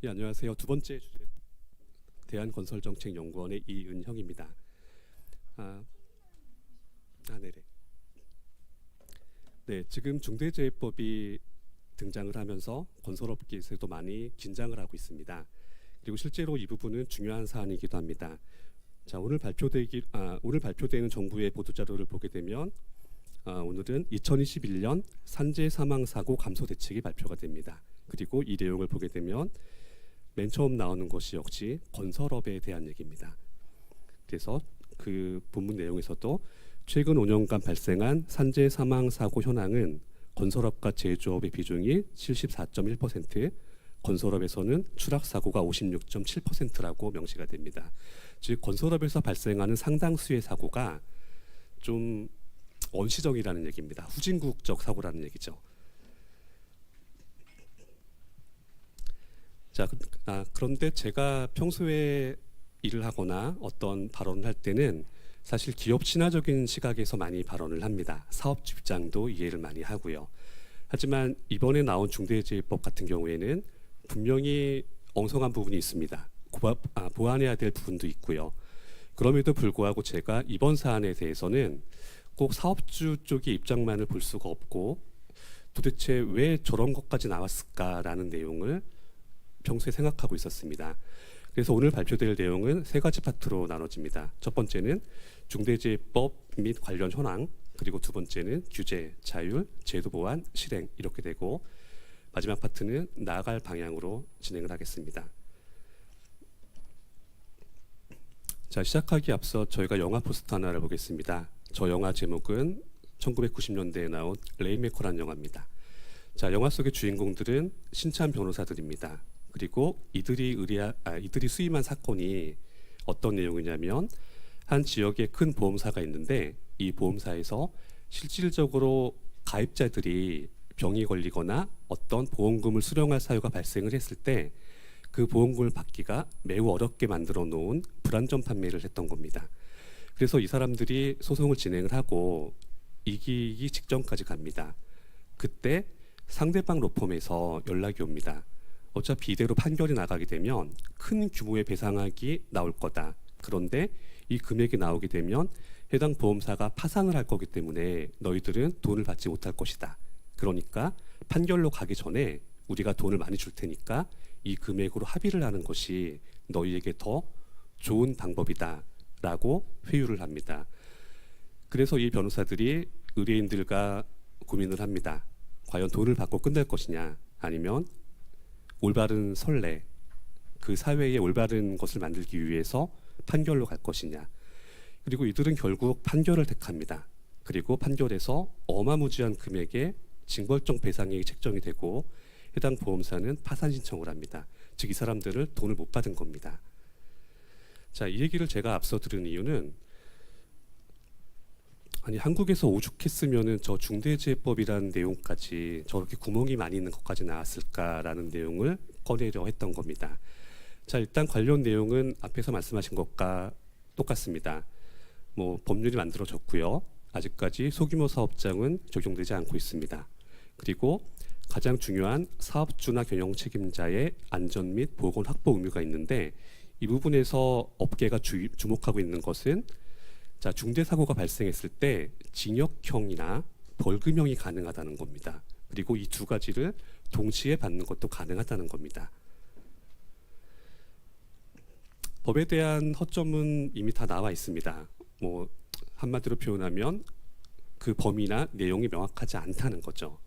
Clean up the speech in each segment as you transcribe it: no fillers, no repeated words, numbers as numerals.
예, 안녕하세요. 두 번째 주제 대한건설정책연구원의 이은형입니다. 아, 네네. 네, 지금 중대재해법이 등장을 하면서 건설업계에서도 많이 긴장을 하고 있습니다. 그리고 실제로 이 부분은 중요한 사안이기도 합니다. 자, 오늘 발표되는 정부의 보도자료를 보게 되면 오늘은 2021년 산재 사망 사고 감소 대책이 발표가 됩니다. 그리고 이 내용을 보게 되면 맨 처음 나오는 것이 역시 건설업에 대한 얘기입니다. 그래서 그 본문 내용에서도 최근 5년간 발생한 산재 사망 사고 현황은 건설업과 제조업의 비중이 74.1%, 건설업에서는 추락 사고가 56.7%라고 명시가 됩니다. 즉 건설업에서 발생하는 상당수의 사고가 좀 원시적이라는 얘기입니다. 후진국적 사고라는 얘기죠. 자, 그런데 제가 평소에 일을 하거나 어떤 발언을 할 때는 사실 기업 친화적인 시각에서 많이 발언을 합니다. 사업주 입장도 이해를 많이 하고요. 하지만 이번에 나온 중대재해법 같은 경우에는 분명히 엉성한 부분이 있습니다. 보완해야 될 부분도 있고요. 그럼에도 불구하고 제가 이번 사안에 대해서는 꼭 사업주 쪽의 입장만을 볼 수가 없고 도대체 왜 저런 것까지 나왔을까라는 내용을 평소에 생각하고 있었습니다. 그래서 오늘 발표될 내용은 세 가지 파트로 나눠집니다. 첫 번째는 중대재해법 및 관련 현황, 그리고 두 번째는 규제, 자율, 제도 보완, 실행 이렇게 되고 마지막 파트는 나아갈 방향으로 진행을 하겠습니다. 자, 시작하기 앞서 저희가 영화 포스터 하나를 보겠습니다. 저 영화 제목은 1990년대에 나온 레인메커라는 영화입니다. 자, 영화 속의 주인공들은 신참 변호사들입니다. 그리고 이들이 수임한 사건이 어떤 내용이냐면 한 지역에 큰 보험사가 있는데 이 보험사에서 실질적으로 가입자들이 병이 걸리거나 어떤 보험금을 수령할 사유가 발생을 했을 때 그 보험금을 받기가 매우 어렵게 만들어 놓은 불안전 판매를 했던 겁니다. 그래서 이 사람들이 소송을 진행을 하고 이기기 직전까지 갑니다. 그때 상대방 로펌에서 연락이 옵니다. 어차피 이대로 판결이 나가게 되면 큰 규모의 배상액이 나올 거다. 그런데 이 금액이 나오게 되면 해당 보험사가 파산을 할 거기 때문에 너희들은 돈을 받지 못할 것이다. 그러니까 판결로 가기 전에 우리가 돈을 많이 줄 테니까 이 금액으로 합의를 하는 것이 너희에게 더 좋은 방법이다 라고 회유를 합니다. 그래서 이 변호사들이 의뢰인들과 고민을 합니다. 과연 돈을 받고 끝낼 것이냐 아니면 올바른 선례, 그 사회에 올바른 것을 만들기 위해서 판결로 갈 것이냐. 그리고 이들은 결국 판결을 택합니다. 그리고 판결에서 어마무지한 금액의 징벌적 배상액이 책정이 되고 해당 보험사는 파산 신청을 합니다. 즉 이 사람들을 돈을 못 받은 겁니다. 자, 이 얘기를 제가 앞서 들은 이유는 아니 한국에서 오죽했으면은 저 중대재해법이라는 내용까지 저렇게 구멍이 많이 있는 것까지 나왔을까라는 내용을 꺼내려 했던 겁니다. 자, 일단 관련 내용은 앞에서 말씀하신 것과 똑같습니다. 뭐 법률이 만들어졌고요. 아직까지 소규모 사업장은 적용되지 않고 있습니다. 그리고 가장 중요한 사업주나 경영 책임자의 안전 및 보건 확보 의무가 있는데 이 부분에서 업계가 주목하고 있는 것은 자, 중대 사고가 발생했을 때 징역형이나 벌금형이 가능하다는 겁니다. 그리고 이 두 가지를 동시에 받는 것도 가능하다는 겁니다. 법에 대한 허점은 이미 다 나와 있습니다. 뭐 한마디로 표현하면 그 범위나 내용이 명확하지 않다는 거죠.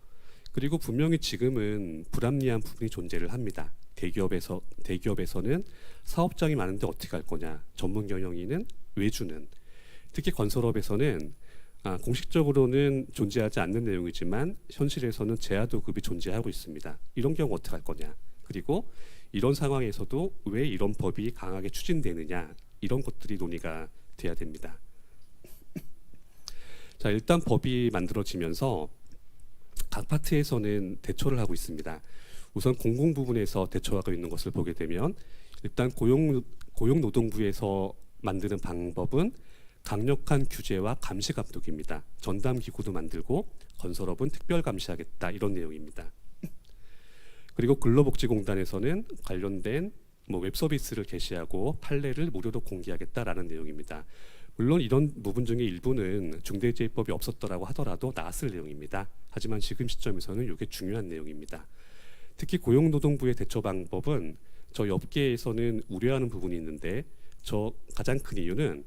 그리고 분명히 지금은 불합리한 부분이 존재를 합니다. 대기업에서는 사업장이 많은데 어떻게 할 거냐. 전문 경영인은 외주는. 특히 건설업에서는 공식적으로는 존재하지 않는 내용이지만 현실에서는 제하도급이 존재하고 있습니다. 이런 경우 어떻게 할 거냐. 그리고 이런 상황에서도 왜 이런 법이 강하게 추진되느냐. 이런 것들이 논의가 돼야 됩니다. 자, 일단 법이 만들어지면서 각 파트에서는 대처를 하고 있습니다. 우선 공공 부분에서 대처하고 있는 것을 보게 되면 일단 고용노동부에서 만드는 방법은 강력한 규제와 감시 감독입니다. 전담 기구도 만들고 건설업은 특별 감시하겠다 이런 내용입니다. 그리고 근로복지공단에서는 관련된 뭐 웹서비스를 게시하고 판례를 무료로 공개하겠다라는 내용입니다. 물론 이런 부분 중에 일부는 중대재해법이 없었더라고 하더라도 나왔을 내용입니다. 하지만 지금 시점에서는 이게 중요한 내용입니다. 특히 고용노동부의 대처 방법은 저희 업계에서는 우려하는 부분이 있는데 가장 큰 이유는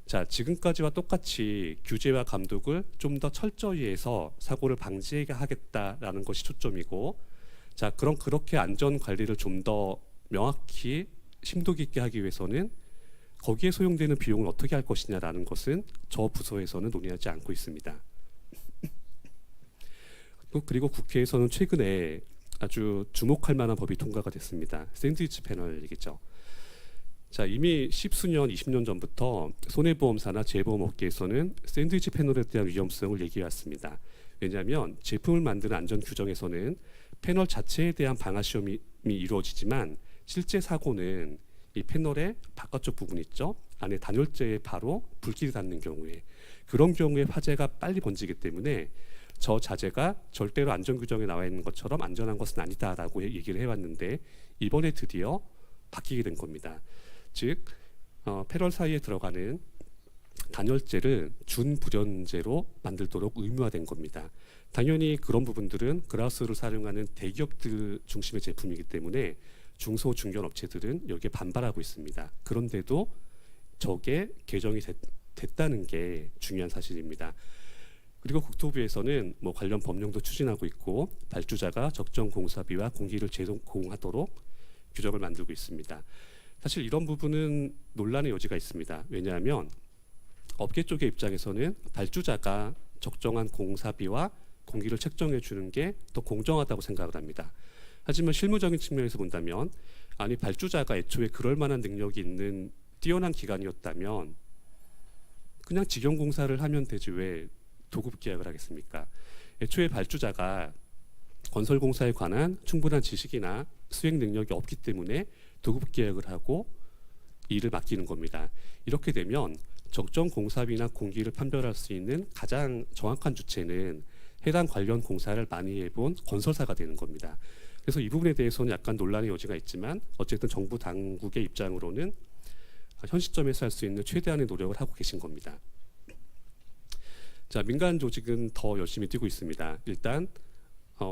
자, 지금까지와 똑같이 규제와 감독을 좀 더 철저히 해서 사고를 방지하겠다라는 것이 초점이고, 자, 그렇게 안전 관리를 좀 더 명확히 심도 깊게 하기 위해서는 거기에 소용되는 비용을 어떻게 할 것이냐라는 것은 저 부서에서는 논의하지 않고 있습니다. 그리고 국회에서는 최근에 아주 주목할 만한 법이 통과가 됐습니다. 샌드위치 패널 얘기죠. 자, 이미 10수년, 20년 전부터 손해보험사나 재보험 업계에서는 샌드위치 패널에 대한 위험성을 얘기해왔습니다. 왜냐하면 제품을 만드는 안전 규정에서는 패널 자체에 대한 방화 시험이 이루어지지만 실제 사고는 이 패널의 바깥쪽 부분 있죠. 안에 단열재에 바로 불길이 닿는 경우에 그런 경우에 화재가 빨리 번지기 때문에 저 자재가 절대로 안전 규정에 나와 있는 것처럼 안전한 것은 아니다라고 얘기를 해왔는데 이번에 드디어 바뀌게 된 겁니다. 즉 패널 사이에 들어가는 단열재를 준불연재로 만들도록 의무화된 겁니다. 당연히 그런 부분들은 그라스를 사용하는 대기업들 중심의 제품이기 때문에 중소 중견 업체들은 여기에 반발하고 있습니다. 그런데도 저게 개정이 됐다는 게 중요한 사실입니다. 그리고 국토부에서는 뭐 관련 법령도 추진하고 있고 발주자가 적정 공사비와 공기를 제공하도록 규정을 만들고 있습니다. 사실 이런 부분은 논란의 여지가 있습니다. 왜냐하면 업계 쪽의 입장에서는 발주자가 적정한 공사비와 공기를 책정해 주는 게 더 공정하다고 생각을 합니다. 하지만 실무적인 측면에서 본다면 아니 발주자가 애초에 그럴 만한 능력이 있는 뛰어난 기관이었다면 그냥 직영 공사를 하면 되지 왜 도급 계약을 하겠습니까? 애초에 발주자가 건설 공사에 관한 충분한 지식이나 수행 능력이 없기 때문에 도급 계약을 하고 일을 맡기는 겁니다. 이렇게 되면 적정 공사비나 공기를 판별할 수 있는 가장 정확한 주체는 해당 관련 공사를 많이 해본 건설사가 되는 겁니다. 그래서 이 부분에 대해서는 약간 논란의 여지가 있지만 어쨌든 정부 당국의 입장으로는 현 시점에서 할 수 있는 최대한의 노력을 하고 계신 겁니다. 자, 민간 조직은 더 열심히 뛰고 있습니다. 일단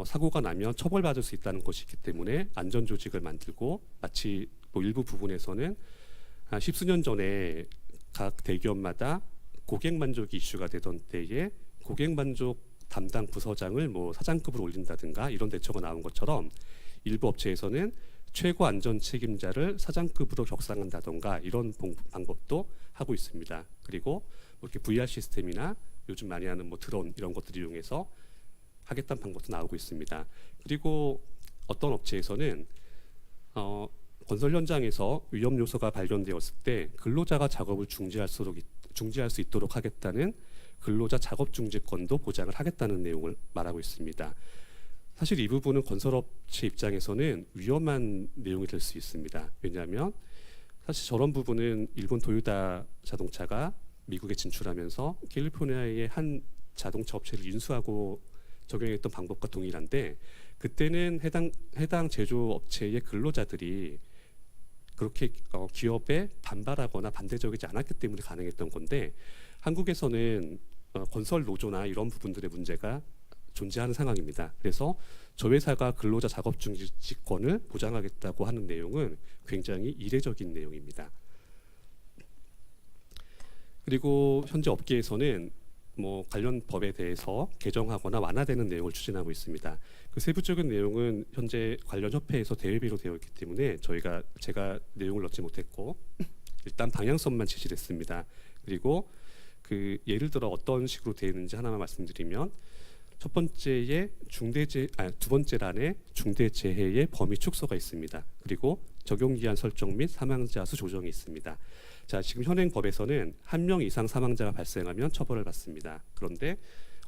사고가 나면 처벌받을 수 있다는 것이 있기 때문에 안전 조직을 만들고 마치 뭐 일부 부분에서는 한 10수년 전에 각 대기업마다 고객 만족이 이슈가 되던 때에 고객 만족 담당 부서장을 뭐 사장급으로 올린다든가 이런 대처가 나온 것처럼 일부 업체에서는 최고 안전 책임자를 사장급으로 격상한다든가 이런 방법도 하고 있습니다. 그리고 뭐 이렇게 VR 시스템이나 요즘 많이 하는 뭐 드론 이런 것들을 이용해서 하겠다는 방법도 나오고 있습니다. 그리고 어떤 업체에서는 건설 현장에서 위험 요소가 발견되었을 때 근로자가 작업을 중지할 수 있도록 하겠다는 근로자 작업 중지권도 보장을 하겠다는 내용을 말하고 있습니다. 사실 이 부분은 건설업체 입장에서는 위험한 내용이 될 수 있습니다. 왜냐하면 사실 저런 부분은 일본 도요타 자동차가 미국에 진출하면서 캘리포니아의 한 자동차 업체를 인수하고 적용했던 방법과 동일한데 그때는 해당 제조업체의 근로자들이 그렇게 기업에 반발하거나 반대적이지 않았기 때문에 가능했던 건데 한국에서는 건설 노조나 이런 부분들의 문제가 존재하는 상황입니다. 그래서 저 회사가 근로자 작업 중지권을 보장하겠다고 하는 내용은 굉장히 이례적인 내용입니다. 그리고 현재 업계에서는 뭐 관련 법에 대해서 개정하거나 완화되는 내용을 추진하고 있습니다. 그 세부적인 내용은 현재 관련 협회에서 대회비로 되어 있기 때문에 제가 내용을 넣지 못했고 일단 방향성만 제시를 했습니다. 그리고 그 예를 들어 어떤 식으로 되어 있는지 하나만 말씀드리면 첫 번째에 두 번째 란에 중대재해의 범위 축소가 있습니다. 그리고 적용기한 설정 및 사망자 수 조정이 있습니다. 자, 지금 현행 법에서는 1명 이상 사망자가 발생하면 처벌을 받습니다. 그런데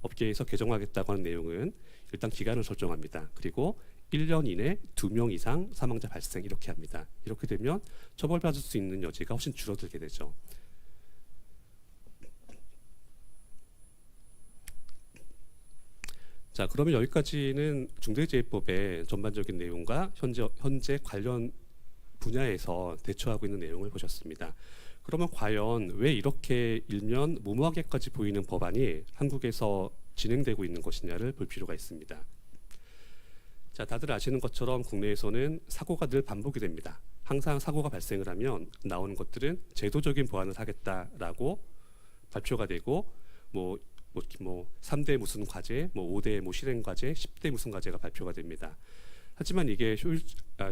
업계에서 개정하겠다고 하는 내용은 일단 기간을 설정합니다. 그리고 1년 이내 2명 이상 사망자 발생 이렇게 합니다. 이렇게 되면 처벌받을 수 있는 여지가 훨씬 줄어들게 되죠. 자, 그러면 여기까지는 중대재해법의 전반적인 내용과 현재 관련 분야에서 대처하고 있는 내용을 보셨습니다. 그러면 과연 왜 이렇게 일면 무모하게까지 보이는 법안이 한국에서 진행되고 있는 것이냐를 볼 필요가 있습니다. 자, 다들 아시는 것처럼 국내에서는 사고가 늘 반복이 됩니다. 항상 사고가 발생을 하면 나오는 것들은 제도적인 보완을 하겠다라고 발표가 되고 뭐 3대 무슨 과제, 뭐 5대 뭐 실행 과제, 10대 무슨 과제가 발표가 됩니다. 하지만 이게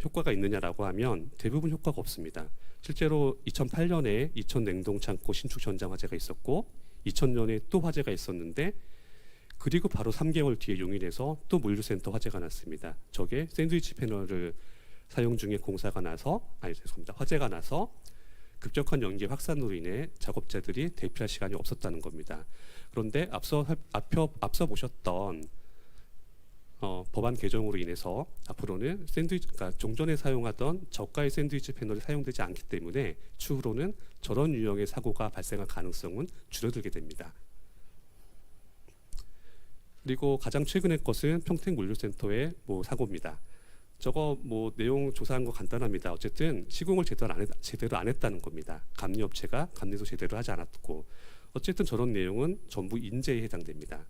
효과가 있느냐라고 하면 대부분 효과가 없습니다. 실제로 2008년에 이천 냉동 창고 신축 전장 화재가 있었고 2000년에 또 화재가 있었는데 그리고 바로 3개월 뒤에 용인에서 또 물류센터 화재가 났습니다. 저게 샌드위치 패널을 사용 중에 화재가 나서 급격한 연기 확산으로 인해 작업자들이 대피할 시간이 없었다는 겁니다. 그런데 앞서 보셨던 법안 개정으로 인해서 앞으로는 그러니까 종전에 사용하던 저가의 샌드위치 패널이 사용되지 않기 때문에 추후로는 저런 유형의 사고가 발생할 가능성은 줄어들게 됩니다. 그리고 가장 최근의 것은 평택 물류센터의 사고입니다. 저거 내용 조사한 거 간단합니다. 어쨌든 시공을 제대로 안 했다는 겁니다. 감리업체가 감리도 제대로 하지 않았고 어쨌든 저런 내용은 전부 인재에 해당됩니다.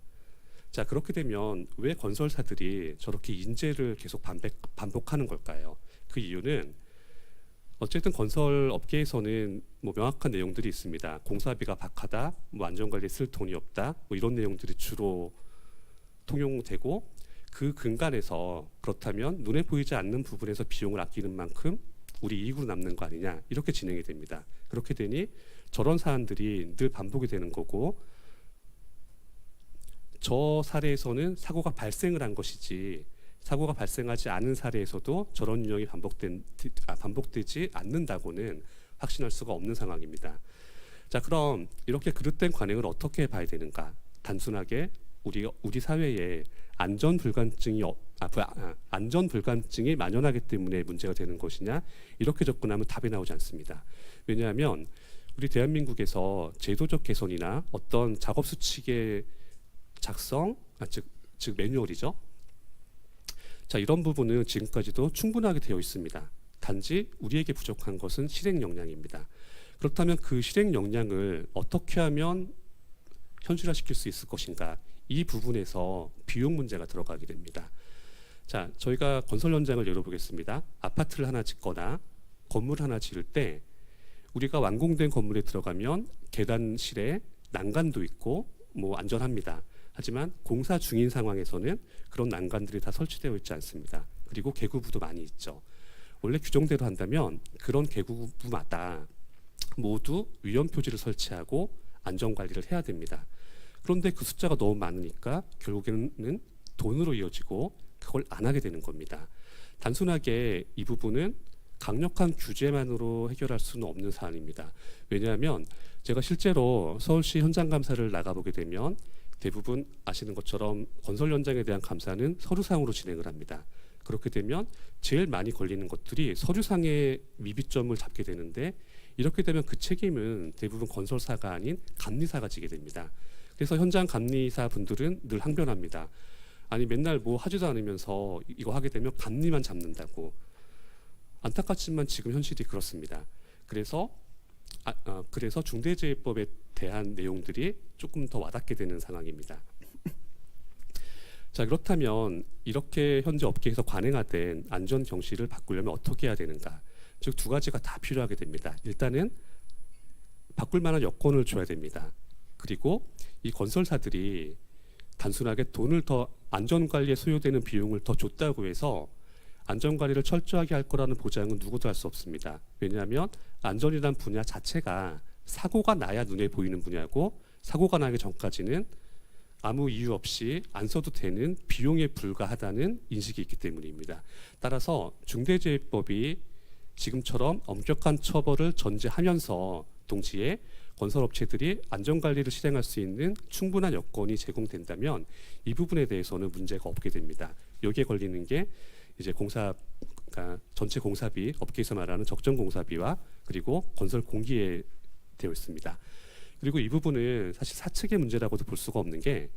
자, 그렇게 되면 왜 건설사들이 저렇게 인재를 계속 반복하는 걸까요? 그 이유는 어쨌든 건설 업계에서는 명확한 내용들이 있습니다. 공사비가 박하다, 안전관리에 쓸 돈이 없다, 이런 내용들이 주로 통용되고 그 근간에서 그렇다면 눈에 보이지 않는 부분에서 비용을 아끼는 만큼 우리 이익으로 남는 거 아니냐 이렇게 진행이 됩니다. 그렇게 되니 저런 사안들이 늘 반복이 되는 거고 저 사례에서는 사고가 발생을 한 것이지 사고가 발생하지 않은 사례에서도 저런 유형이 반복되지 않는다고는 확신할 수가 없는 상황입니다. 자, 그럼 이렇게 그릇된 관행을 어떻게 봐야 되는가? 단순하게 우리 사회에 안전 불감증이 만연하기 때문에 문제가 되는 것이냐 이렇게 접근하면 답이 나오지 않습니다. 왜냐하면 우리 대한민국에서 제도적 개선이나 어떤 작업 수칙의 작성, 즉 매뉴얼이죠. 자, 이런 부분은 지금까지도 충분하게 되어 있습니다. 단지 우리에게 부족한 것은 실행 역량입니다. 그렇다면 그 실행 역량을 어떻게 하면 현실화시킬 수 있을 것인가? 이 부분에서 비용 문제가 들어가게 됩니다. 자, 저희가 건설 현장을 열어보겠습니다. 아파트를 하나 짓거나 건물 하나 지을 때 우리가 완공된 건물에 들어가면 계단실에 난간도 있고 안전합니다. 하지만 공사 중인 상황에서는 그런 난간들이 다 설치되어 있지 않습니다. 그리고 개구부도 많이 있죠. 원래 규정대로 한다면 그런 개구부마다 모두 위험 표지를 설치하고 안전 관리를 해야 됩니다. 그런데 그 숫자가 너무 많으니까 결국에는 돈으로 이어지고 그걸 안 하게 되는 겁니다. 단순하게 이 부분은 강력한 규제만으로 해결할 수는 없는 사안입니다. 왜냐하면 제가 실제로 서울시 현장 감사를 나가보게 되면 대부분 아시는 것처럼 건설 현장에 대한 감사는 서류상으로 진행을 합니다. 그렇게 되면 제일 많이 걸리는 것들이 서류상의 미비점을 잡게 되는데 이렇게 되면 그 책임은 대부분 건설사가 아닌 감리사가 지게 됩니다. 그래서 현장 감리사 분들은 늘 항변합니다. 아니 맨날 하지도 않으면서 이거 하게 되면 감리만 잡는다고. 안타깝지만 지금 현실이 그렇습니다. 그래서 중대재해법에 대한 내용들이 조금 더 와닿게 되는 상황입니다. 자, 그렇다면 이렇게 현재 업계에서 관행화된 안전 경시를 바꾸려면 어떻게 해야 되는가? 즉 두 가지가 다 필요하게 됩니다. 일단은 바꿀 만한 여건을 줘야 됩니다. 그리고 이 건설사들이 단순하게 돈을 더 안전관리에 소요되는 비용을 더 줬다고 해서 안전관리를 철저하게 할 거라는 보장은 누구도 할 수 없습니다. 왜냐하면 안전이란 분야 자체가 사고가 나야 눈에 보이는 분야고 사고가 나기 전까지는 아무 이유 없이 안 써도 되는 비용에 불과하다는 인식이 있기 때문입니다. 따라서 중대재해법이 지금처럼 엄격한 처벌을 전제하면서 동시에 건설업체들이 안전관리를 실행할 수 있는 충분한 여건이 제공된다면 이 부분에 대해서는 문제가 없게 됩니다. 여기에 걸리는 게 이제 그러니까 전체 공사비, 업계에서 말하는 적정 공사비와 그리고 건설 공기에 되어 있습니다. 그리고 이 부분은 사실 사측의 문제라고도 볼 수가 없는 게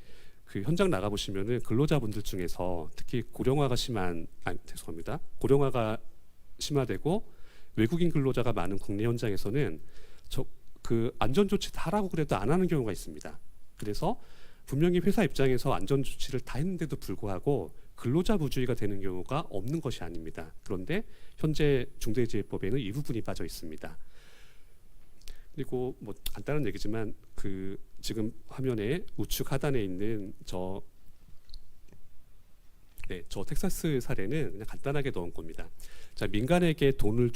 그 현장 나가 보시면은 근로자분들 중에서 특히 고령화가 심한 죄송합니다. 고령화가 심화되고 외국인 근로자가 많은 국내 현장에서는 그 안전 조치 다 하라고 그래도 안 하는 경우가 있습니다. 그래서 분명히 회사 입장에서 안전 조치를 다 했는데도 불구하고 근로자 부주의가 되는 경우가 없는 것이 아닙니다. 그런데 현재 중대재해법에는 이 부분이 빠져 있습니다. 그리고 뭐 간단한 얘기지만 그 지금 화면에 우측 하단에 있는 저 텍사스 사례는 그냥 간단하게 넣은 겁니다. 자, 민간에게 돈을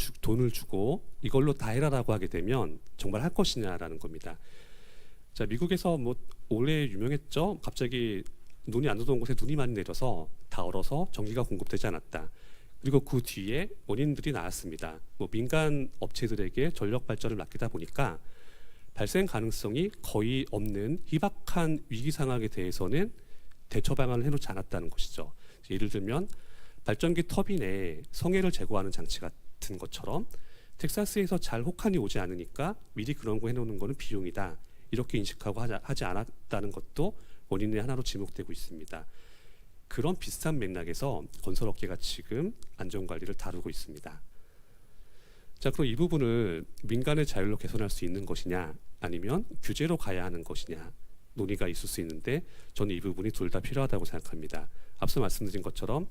주고 이걸로 다 해라라고 하게 되면 정말 할 것이냐라는 겁니다. 자, 미국에서 뭐 올해 유명했죠. 갑자기 눈이 안 오던 곳에 눈이 많이 내려서 다 얼어서 전기가 공급되지 않았다. 그리고 그 뒤에 원인들이 나왔습니다. 뭐 민간 업체들에게 전력 발전을 맡기다 보니까 발생 가능성이 거의 없는 희박한 위기 상황에 대해서는 대처 방안을 해놓지 않았다는 것이죠. 예를 들면 발전기 터빈에 성해를 제거하는 장치 같은 것처럼 텍사스에서 잘 혹한이 오지 않으니까 미리 그런 거 해놓는 거는 비용이다. 이렇게 인식하고 하지 않았다는 것도 원인의 하나로 지목되고 있습니다. 그런 비슷한 맥락에서 건설업계가 지금 안전관리를 다루고 있습니다. 자, 그럼 이 부분을 민간의 자율로 개선할 수 있는 것이냐 아니면 규제로 가야 하는 것이냐 논의가 있을 수 있는데 저는 이 부분이 둘 다 필요하다고 생각합니다. 앞서 말씀드린 것처럼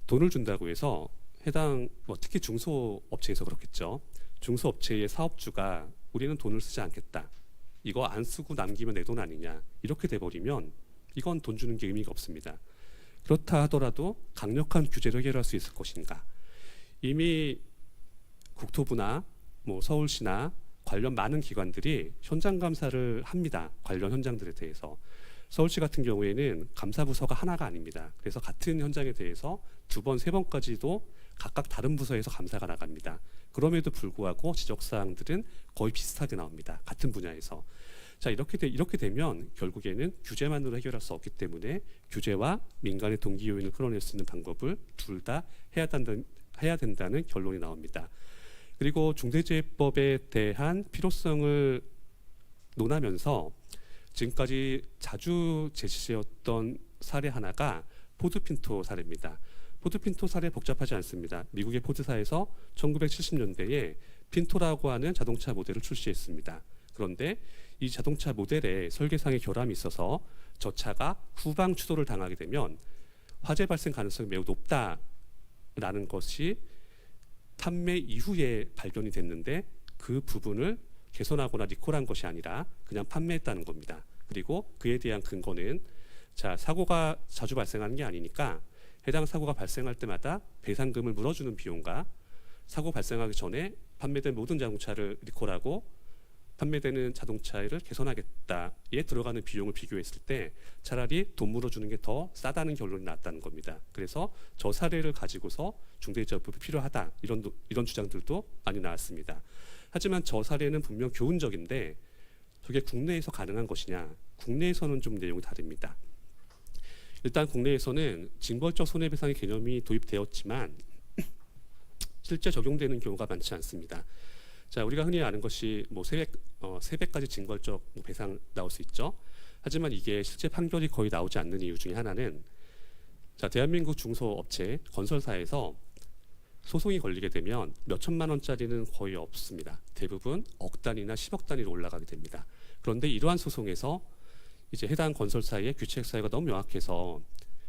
돈을 준다고 해서 해당 특히 중소업체에서 그렇겠죠. 중소업체의 사업주가 우리는 돈을 쓰지 않겠다. 이거 안 쓰고 남기면 내 돈 아니냐. 이렇게 돼버리면 이건 돈 주는 게 의미가 없습니다. 그렇다 하더라도 강력한 규제로 해결할 수 있을 것인가. 이미 국토부나 뭐 서울시나 관련 많은 기관들이 현장 감사를 합니다. 관련 현장들에 대해서. 서울시 같은 경우에는 감사부서가 하나가 아닙니다. 그래서 같은 현장에 대해서 2번, 3번까지도 각각 다른 부서에서 감사가 나갑니다. 그럼에도 불구하고 지적사항들은 거의 비슷하게 나옵니다. 같은 분야에서. 자, 이렇게 되면 결국에는 규제만으로 해결할 수 없기 때문에 규제와 민간의 동기 요인을 끌어낼 수 있는 방법을 둘 다 해야 된다는 결론이 나옵니다. 그리고 중대재해법에 대한 필요성을 논하면서 지금까지 자주 제시되었던 사례 하나가 포드핀토 사례입니다. 포드핀토 사례 복잡하지 않습니다. 미국의 포드사에서 1970년대에 핀토라고 하는 자동차 모델을 출시했습니다. 그런데 이 자동차 모델에 설계상의 결함이 있어서 저 차가 후방 추돌을 당하게 되면 화재 발생 가능성이 매우 높다라는 것이 판매 이후에 발견이 됐는데 그 부분을 개선하거나 리콜한 것이 아니라 그냥 판매했다는 겁니다. 그리고 그에 대한 근거는 자, 사고가 자주 발생하는 게 아니니까 해당 사고가 발생할 때마다 배상금을 물어주는 비용과 사고 발생하기 전에 판매된 모든 자동차를 리콜하고 판매되는 자동차를 개선하겠다에 들어가는 비용을 비교했을 때 차라리 돈 물어주는 게 더 싸다는 결론이 났다는 겁니다. 그래서 저 사례를 가지고서 중대재해법이 필요하다 이런 주장들도 많이 나왔습니다. 하지만 저 사례는 분명 교훈적인데 저게 국내에서 가능한 것이냐? 국내에서는 좀 내용이 다릅니다. 일단 국내에서는 징벌적 손해배상의 개념이 도입되었지만 실제 적용되는 경우가 많지 않습니다. 자, 우리가 흔히 아는 것이 뭐 세배까지 징벌적 배상 나올 수 있죠. 하지만 이게 실제 판결이 거의 나오지 않는 이유 중에 하나는 자, 대한민국 중소업체 건설사에서 소송이 걸리게 되면 몇 천만 원짜리는 거의 없습니다. 대부분 억 단위나 10억 단위로 올라가게 됩니다. 그런데 이러한 소송에서 이제 해당 건설사의 규칙 사유가 너무 명확해서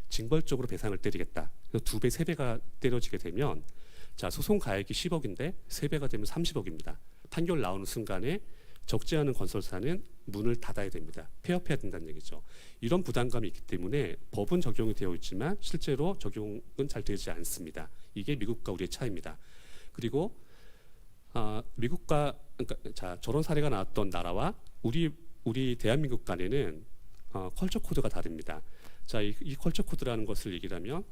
징벌적으로 배상을 때리겠다. 그래서 2배, 3배가 때려지게 되면 자, 소송 가액이 10억인데 3배가 되면 30억입니다. 판결 나오는 순간에 적지 않은 건설사는 문을 닫아야 됩니다. 폐업해야 된다는 얘기죠. 이런 부담감이 있기 때문에 법은 적용이 되어 있지만 실제로 적용은 잘 되지 않습니다. 이게 미국과 우리의 차이입니다. 그리고 미국과 자, 저런 사례가 나왔던 나라와 우리 대한민국 간에는 컬처 코드가 다릅니다. 자, 이 컬처 코드라는 것을 얘기하면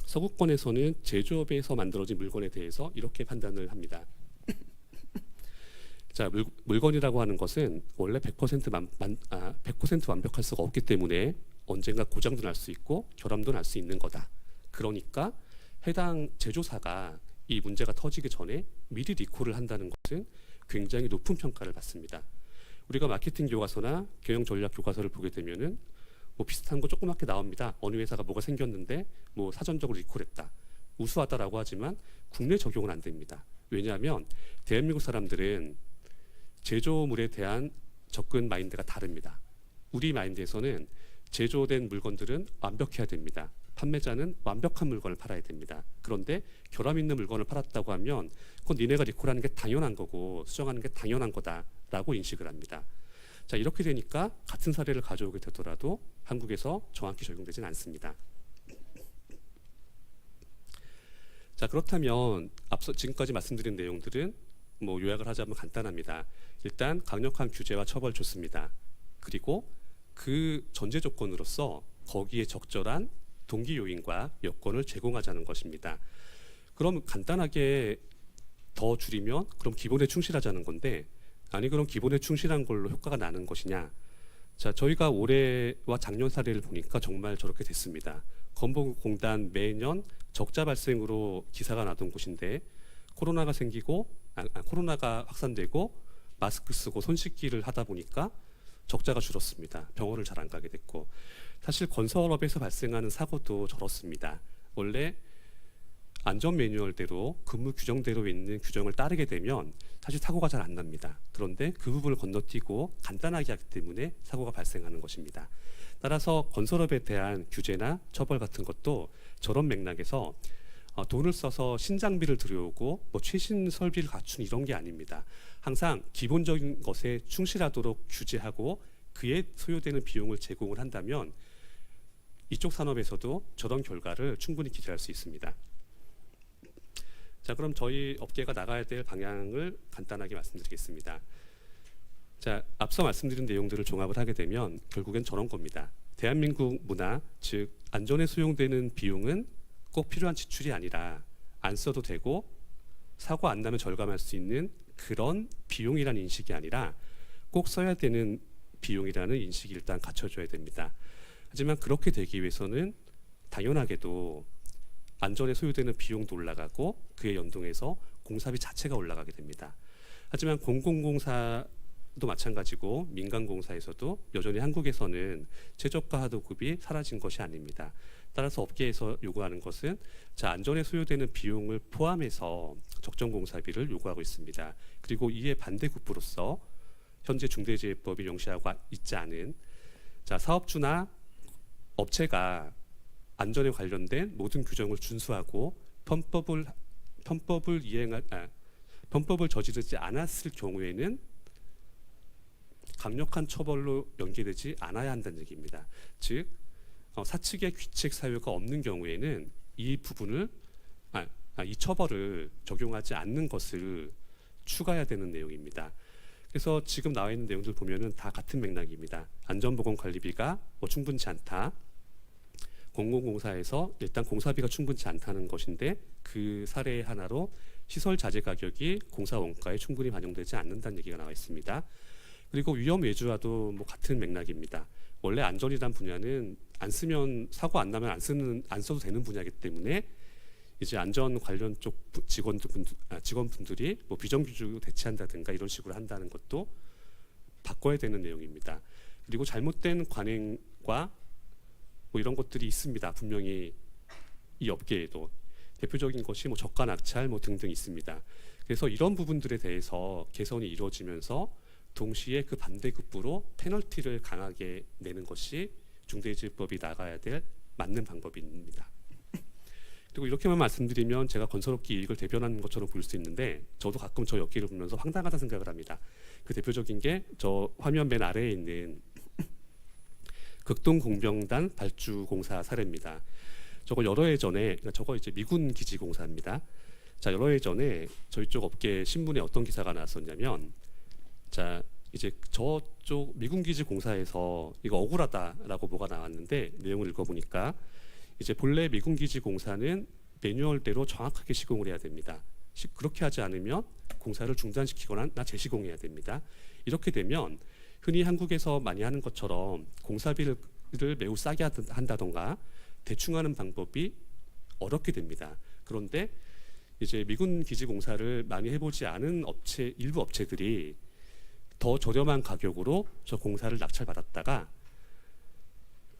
서구권에서는 제조업에서 만들어진 물건에 대해서 이렇게 판단을 합니다. 자, 물건이라고 하는 것은 원래 100% 완벽할 수가 없기 때문에 언젠가 고장도 날 수 있고 결함도 날 수 있는 거다. 그러니까 해당 제조사가 이 문제가 터지기 전에 미리 리콜을 한다는 것은 굉장히 높은 평가를 받습니다. 우리가 마케팅 교과서나 경영 전략 교과서를 보게 되면은 뭐 비슷한 거 조그맣게 나옵니다. 어느 회사가 뭐가 생겼는데 뭐 사전적으로 리콜했다. 우수하다라고 하지만 국내 적용은 안 됩니다. 왜냐하면 대한민국 사람들은 제조물에 대한 접근 마인드가 다릅니다. 우리 마인드에서는 제조된 물건들은 완벽해야 됩니다. 판매자는 완벽한 물건을 팔아야 됩니다. 그런데 결함 있는 물건을 팔았다고 하면 그건 니네가 리콜하는 게 당연한 거고 수정하는 게 당연한 거다라고 인식을 합니다. 자, 이렇게 되니까 같은 사례를 가져오게 되더라도 한국에서 정확히 적용되지는 않습니다. 자, 그렇다면 앞서 지금까지 말씀드린 내용들은 뭐 요약을 하자면 간단합니다. 일단 강력한 규제와 처벌 좋습니다. 그리고 그 전제 조건으로서 거기에 적절한 동기 요인과 여건을 제공하자는 것입니다. 그럼 간단하게 더 줄이면 그럼 기본에 충실하자는 건데, 아니 그럼 기본에 충실한 걸로 효과가 나는 것이냐? 자, 저희가 올해와 작년 사례를 보니까 정말 저렇게 됐습니다. 건보공단 매년 적자 발생으로 기사가 나던 곳인데 코로나가 생기고 코로나가 확산되고 마스크 쓰고 손 씻기를 하다 보니까 적자가 줄었습니다. 병원을 잘 안 가게 됐고, 사실 건설업에서 발생하는 사고도 저렇습니다. 원래 안전 매뉴얼대로 근무 규정대로 있는 규정을 따르게 되면 사실 사고가 잘 안 납니다. 그런데 그 부분을 건너뛰고 간단하게 하기 때문에 사고가 발생하는 것입니다. 따라서 건설업에 대한 규제나 처벌 같은 것도 저런 맥락에서 돈을 써서 신장비를 들여오고 뭐 최신 설비를 갖춘 이런 게 아닙니다. 항상 기본적인 것에 충실하도록 규제하고 그에 소요되는 비용을 제공을 한다면 이쪽 산업에서도 저런 결과를 충분히 기대할 수 있습니다. 자, 그럼 저희 업계가 나가야 될 방향을 간단하게 말씀드리겠습니다. 자, 앞서 말씀드린 내용들을 종합을 하게 되면 결국엔 저런 겁니다. 대한민국 문화, 즉 안전에 소용되는 비용은 꼭 필요한 지출이 아니라 안 써도 되고 사고 안 나면 절감할 수 있는 그런 비용이라는 인식이 아니라 꼭 써야 되는 비용이라는 인식이 일단 갖춰져야 됩니다. 하지만 그렇게 되기 위해서는 당연하게도 안전에 소요되는 비용도 올라가고 그에 연동해서 공사비 자체가 올라가게 됩니다. 하지만 공공공사도 마찬가지고 민간공사에서도 여전히 한국에서는 최저가 하도급이 사라진 것이 아닙니다. 따라서 업계에서 요구하는 것은 자, 안전에 소요되는 비용을 포함해서 적정 공사비를 요구하고 있습니다. 그리고 이에 반대급부로서 현재 중대재해법이 명시하고 있지 않은 자, 사업주나 업체가 안전에 관련된 모든 규정을 준수하고 편법을 저지르지 않았을 경우에는 강력한 처벌로 연계되지 않아야 한다는 얘기입니다. 즉 사측의 귀책 사유가 없는 경우에는 이 부분을 이 처벌을 적용하지 않는 것을 추가해야 되는 내용입니다. 그래서 지금 나와 있는 내용들 보면은 다 같은 맥락입니다. 안전보건관리비가 충분치 않다. 공공공사에서 일단 공사비가 충분치 않다는 것인데 그 사례 하나로 시설 자재 가격이 공사 원가에 충분히 반영되지 않는다는 얘기가 나와 있습니다. 그리고 위험 외주화도 뭐 같은 맥락입니다. 원래 안전이란 분야는 안 쓰면 사고 안 나면 안 써도 되는 분야이기 때문에 이제 안전 관련 쪽 직원분들이 뭐 비정규직 대체한다든가 이런 식으로 한다는 것도 바꿔야 되는 내용입니다. 그리고 잘못된 관행과 뭐 이런 것들이 있습니다. 분명히 이 업계에도 대표적인 것이 뭐 저가 낙찰 뭐 등등 있습니다. 그래서 이런 부분들에 대해서 개선이 이루어지면서 동시에 그 반대급부로 페널티를 강하게 내는 것이 중대재해법이 나가야 될 맞는 방법입니다. 그리고 이렇게만 말씀드리면 제가 건설업계 이익을 대변하는 것처럼 보일 수 있는데 저도 가끔 저희 업계를 보면서 황당하다 생각을 합니다. 그 대표적인 게 저 화면 맨 아래에 있는 극동공병단 발주공사 사례입니다. 저거 여러 해 전에 저거 이제 미군 기지 공사입니다. 자, 여러 해 전에 저희 쪽 업계 신문에 어떤 기사가 나왔었냐면 자, 이제 저쪽 미군 기지 공사에서 이거 억울하다라고 뭐가 나왔는데 내용을 읽어보니까 이제 본래 미군 기지 공사는 매뉴얼대로 정확하게 시공을 해야 됩니다. 그렇게 하지 않으면 공사를 중단시키거나 재시공해야 됩니다. 이렇게 되면 흔히 한국에서 많이 하는 것처럼 공사비를 매우 싸게 한다던가 대충 하는 방법이 어렵게 됩니다. 그런데 이제 미군 기지 공사를 많이 해보지 않은 일부 업체들이 더 저렴한 가격으로 저 공사를 낙찰받았다가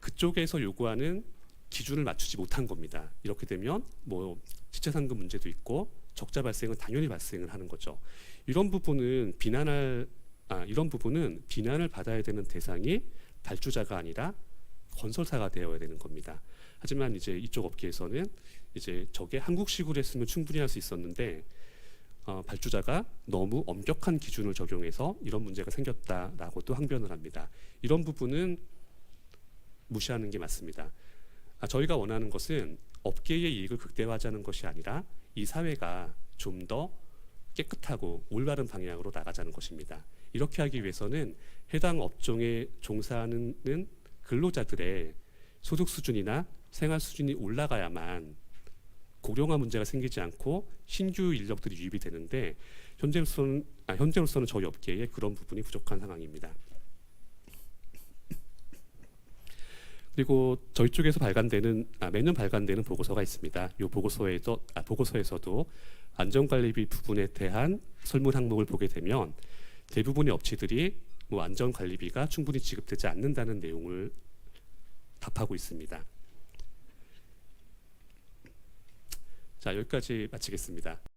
그쪽에서 요구하는 기준을 맞추지 못한 겁니다. 이렇게 되면 뭐 지체상금 문제도 있고 적자 발생은 당연히 발생을 하는 거죠. 이런 부분은 이런 부분은 비난을 받아야 되는 대상이 발주자가 아니라 건설사가 되어야 되는 겁니다. 하지만 이제 이쪽 업계에서는 이제 저게 한국식으로 했으면 충분히 할 수 있었는데 발주자가 너무 엄격한 기준을 적용해서 이런 문제가 생겼다라고 또 항변을 합니다. 이런 부분은 무시하는 게 맞습니다. 저희가 원하는 것은 업계의 이익을 극대화하자는 것이 아니라 이 사회가 좀 더 깨끗하고 올바른 방향으로 나가자는 것입니다. 이렇게 하기 위해서는 해당 업종에 종사하는 근로자들의 소득 수준이나 생활 수준이 올라가야만 고령화 문제가 생기지 않고 신규 인력들이 유입이 되는데 현재로서는 저희 업계에 그런 부분이 부족한 상황입니다. 그리고 저희 쪽에서 매년 발간되는 보고서가 있습니다. 이 보고서에서도 안전관리비 부분에 대한 설문 항목을 보게 되면 대부분의 업체들이 뭐 안전관리비가 충분히 지급되지 않는다는 내용을 답하고 있습니다. 자, 여기까지 마치겠습니다.